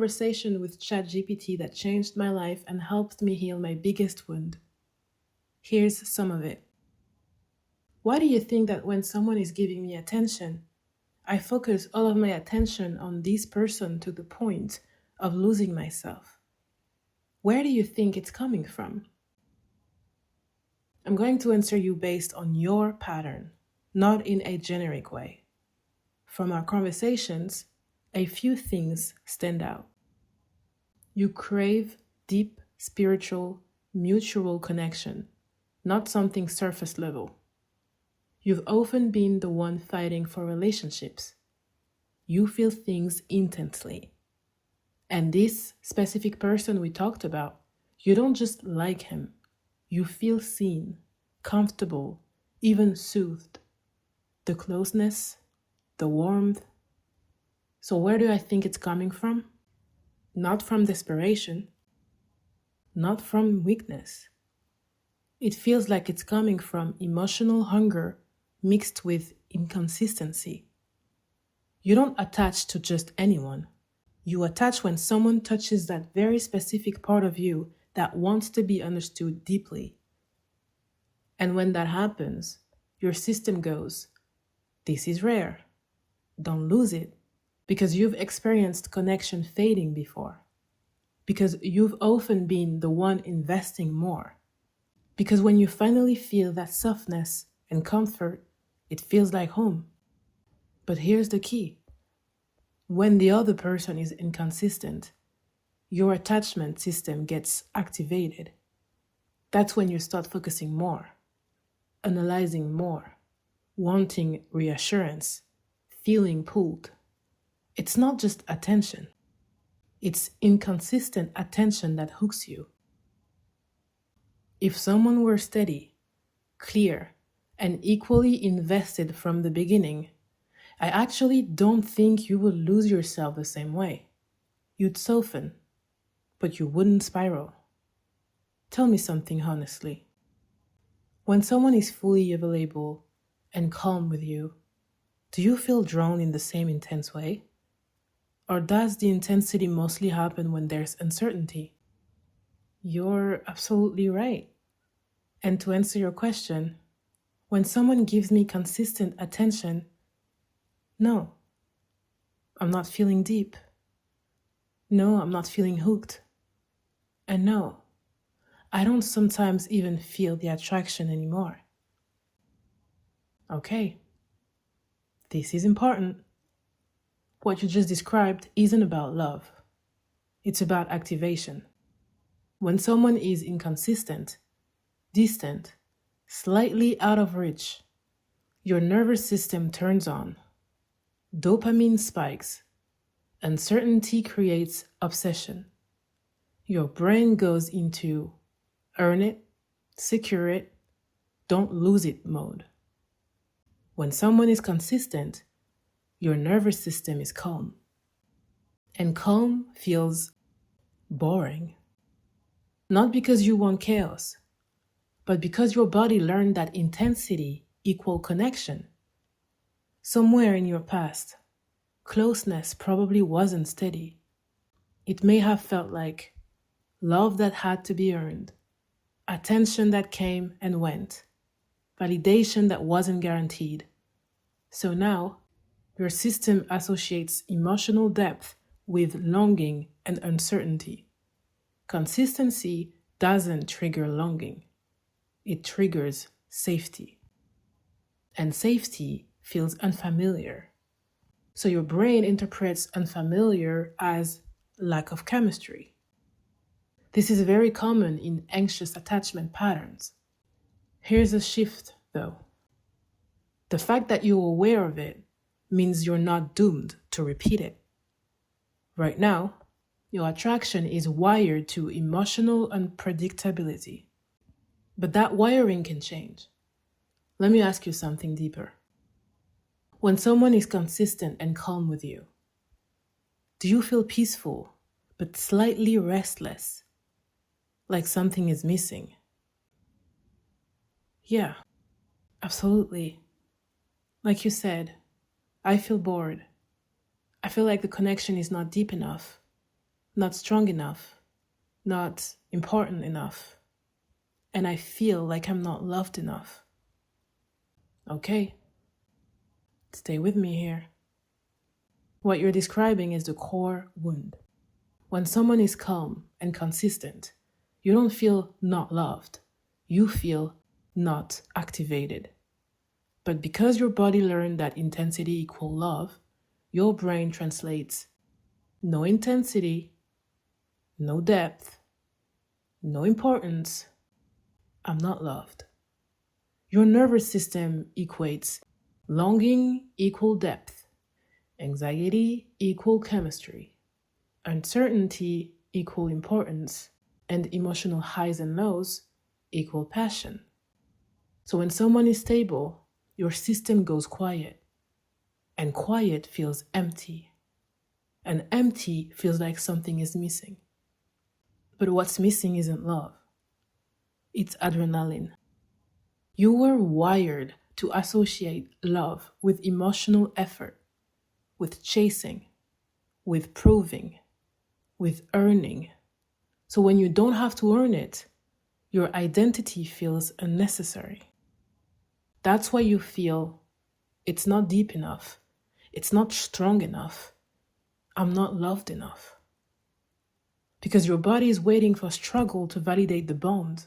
conversation with Chat GPT that changed my life and helped me heal my biggest wound. Here's some of it. Why do you think that when someone is giving me attention, I focus all of my attention on this person to the point of losing myself? Where do you think it's coming from? I'm going to answer you based on your pattern, not in a generic way. From our conversations, a few things stand out. You crave deep, spiritual, mutual connection, not something surface level. You've often been the one fighting for relationships. You feel things intensely. And this specific person we talked about, you don't just like him. You feel seen, comfortable, even soothed. The closeness, the warmth. So where do I think it's coming from? Not from desperation, not from weakness. It feels like it's coming from emotional hunger mixed with inconsistency. You don't attach to just anyone. You attach when someone touches that very specific part of you that wants to be understood deeply. And when that happens, your system goes, "This is rare. Don't lose it." Because you've experienced connection fading before. Because you've often been the one investing more. Because when you finally feel that softness and comfort, it feels like home. But here's the key. When the other person is inconsistent, your attachment system gets activated. That's when you start focusing more, analyzing more, wanting reassurance, feeling pulled. It's not just attention. It's inconsistent attention that hooks you. If someone were steady, clear, and equally invested from the beginning, I actually don't think you would lose yourself the same way. You'd soften, but you wouldn't spiral. Tell me something honestly. When someone is fully available and calm with you, do you feel drawn in the same intense way? Or does the intensity mostly happen when there's uncertainty? You're absolutely right. And to answer your question, when someone gives me consistent attention, no, I'm not feeling deep. No, I'm not feeling hooked. And no, I don't sometimes even feel the attraction anymore. Okay, this is important. What you just described isn't about love. It's about activation. When someone is inconsistent, distant, slightly out of reach, your nervous system turns on. Dopamine spikes. Uncertainty creates obsession. Your brain goes into earn it, secure it, don't lose it mode. When someone is consistent, your nervous system is calm. And calm feels boring. Not because you want chaos, but because your body learned that intensity equal connection. Somewhere in your past, closeness probably wasn't steady. It may have felt like love that had to be earned, attention that came and went, validation that wasn't guaranteed. So now, your system associates emotional depth with longing and uncertainty. Consistency doesn't trigger longing, it triggers safety. And safety feels unfamiliar. So your brain interprets unfamiliar as lack of chemistry. This is very common in anxious attachment patterns. Here's a shift, though. The fact that you're aware of it means you're not doomed to repeat it. Right now, your attraction is wired to emotional unpredictability. But that wiring can change. Let me ask you something deeper. When someone is consistent and calm with you, do you feel peaceful but slightly restless? Like something is missing? Yeah, absolutely. Like you said, I feel bored. I feel like the connection is not deep enough. not strong enough, not important enough, and I feel like I'm not loved enough. Okay, stay with me here. What you're describing is the core wound. When someone is calm and consistent, you don't feel not loved, you feel not activated. But because your body learned that intensity equals love, your brain translates no intensity, no depth, no importance, I'm not loved. Your nervous system equates longing equal depth, anxiety equal chemistry, uncertainty equal importance, and emotional highs and lows equal passion. So when someone is stable, your system goes quiet, and quiet feels empty, and empty feels like something is missing. But what's missing isn't love, it's adrenaline. You were wired to associate love with emotional effort, with chasing, with proving, with earning. So when you don't have to earn it, your identity feels unnecessary. That's why you feel it's not deep enough, it's not strong enough, I'm not loved enough. Because your body is waiting for struggle to validate the bond.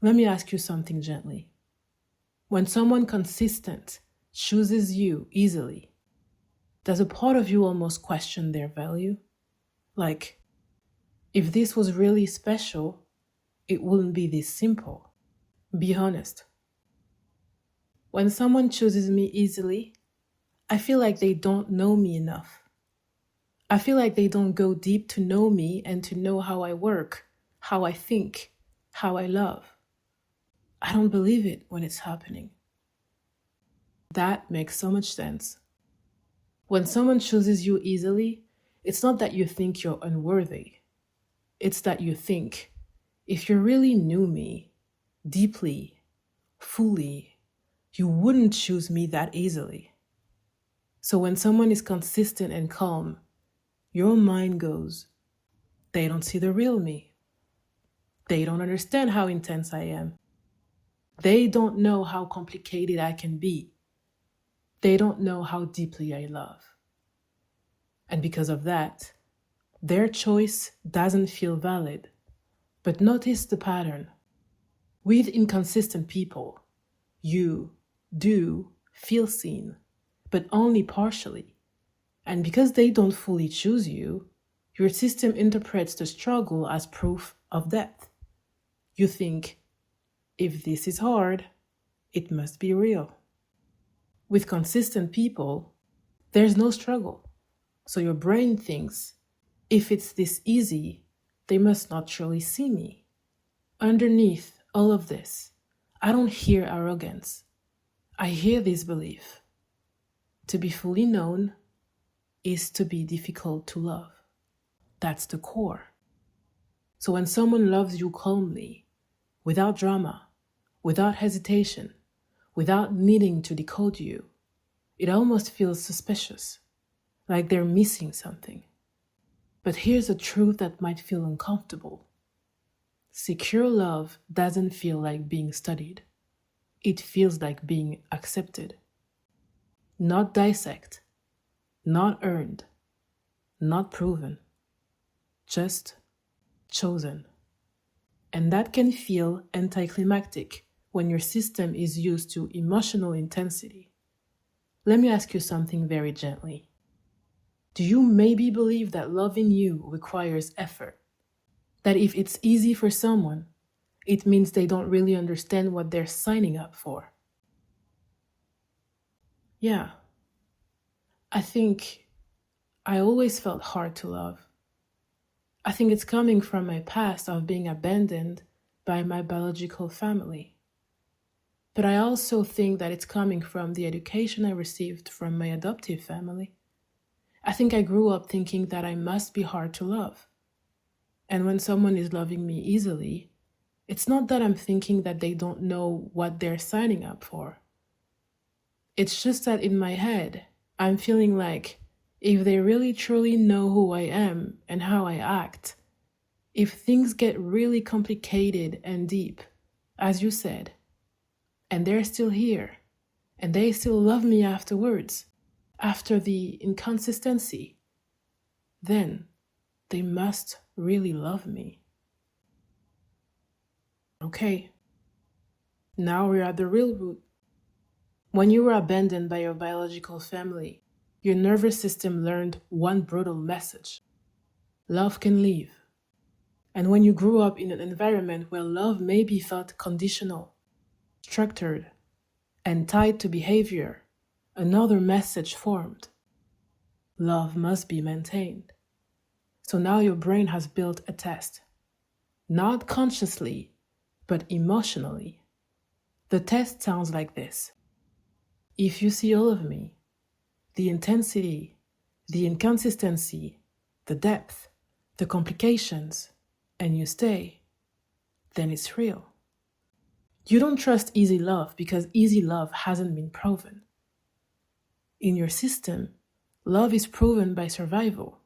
Let me ask you something gently. When someone consistent chooses you easily, does a part of you almost question their value? Like, if this was really special, it wouldn't be this simple. Be honest. When someone chooses me easily, I feel like they don't know me enough. I feel like they don't go deep to know me and to know how I work, how I think, how I love. I don't believe it when it's happening. That makes so much sense. When someone chooses you easily, it's not that you think you're unworthy. It's that you think, if you really knew me deeply, fully, you wouldn't choose me that easily. So when someone is consistent and calm, your mind goes, they don't see the real me. They don't understand how intense I am. They don't know how complicated I can be. They don't know how deeply I love. And because of that, their choice doesn't feel valid. But notice the pattern. With inconsistent people, you do feel seen, but only partially. And because they don't fully choose you, your system interprets the struggle as proof of depth. You think, if this is hard, it must be real. With consistent people, there's no struggle. So your brain thinks, if it's this easy, they must not surely see me. Underneath all of this, I don't hear arrogance. I hear this belief. To be fully known is to be difficult to love. That's the core. So when someone loves you calmly, without drama, without hesitation, without needing to decode you, it almost feels suspicious, like they're missing something. But here's a truth that might feel uncomfortable. Secure love doesn't feel like being studied. It feels like being accepted. Not dissect, not earned, not proven, just chosen. And that can feel anticlimactic when your system is used to emotional intensity. Let me ask you something very gently. Do you maybe believe that loving you requires effort? That if it's easy for someone, it means they don't really understand what they're signing up for? Yeah, I think I always felt hard to love. I think it's coming from my past of being abandoned by my biological family. But I also think that it's coming from the education I received from my adoptive family. I think I grew up thinking that I must be hard to love. And when someone is loving me easily, it's not that I'm thinking that they don't know what they're signing up for. It's just that in my head, I'm feeling like if they really truly know who I am and how I act, if things get really complicated and deep, as you said, and they're still here, and they still love me afterwards, after the inconsistency, then they must really love me. Okay, now we're at the real root. When you were abandoned by your biological family, your nervous system learned one brutal message: love can leave. And when you grew up in an environment where love maybe felt conditional, structured, and tied to behavior, another message formed: love must be maintained. So now your brain has built a test, not consciously, but emotionally. The test sounds like this: if you see all of me, the intensity, the inconsistency, the depth, the complications, and you stay, then it's real. You don't trust easy love because easy love hasn't been proven. In your system, love is proven by survival.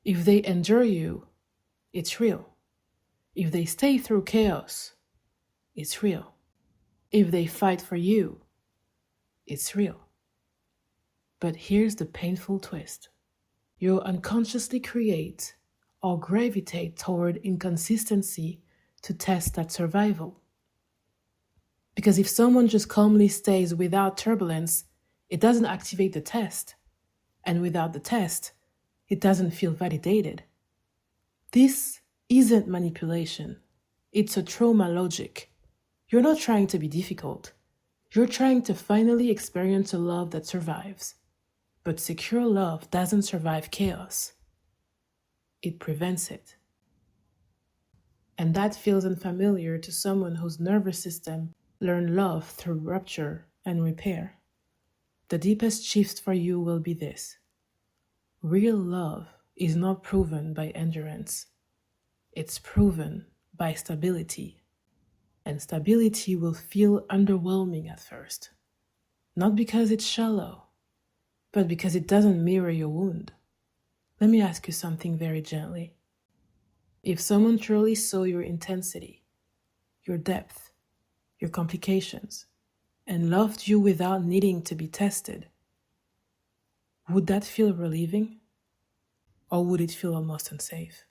If they endure you, it's real. If they stay through chaos, it's real. If they fight for you, it's real. But here's the painful twist. You'll unconsciously create or gravitate toward inconsistency to test that survival. Because if someone just calmly stays without turbulence, it doesn't activate the test. And without the test, it doesn't feel validated. This isn't manipulation. It's a trauma logic. You're not trying to be difficult. You're trying to finally experience a love that survives. But secure love doesn't survive chaos. It prevents it. And that feels unfamiliar to someone whose nervous system learned love through rupture and repair. The deepest shift for you will be this: real love is not proven by endurance. It's proven by stability. And stability will feel underwhelming at first. Not because it's shallow, but because it doesn't mirror your wound. Let me ask you something very gently. If someone truly saw your intensity, your depth, your complications, and loved you without needing to be tested, would that feel relieving? Or would it feel almost unsafe?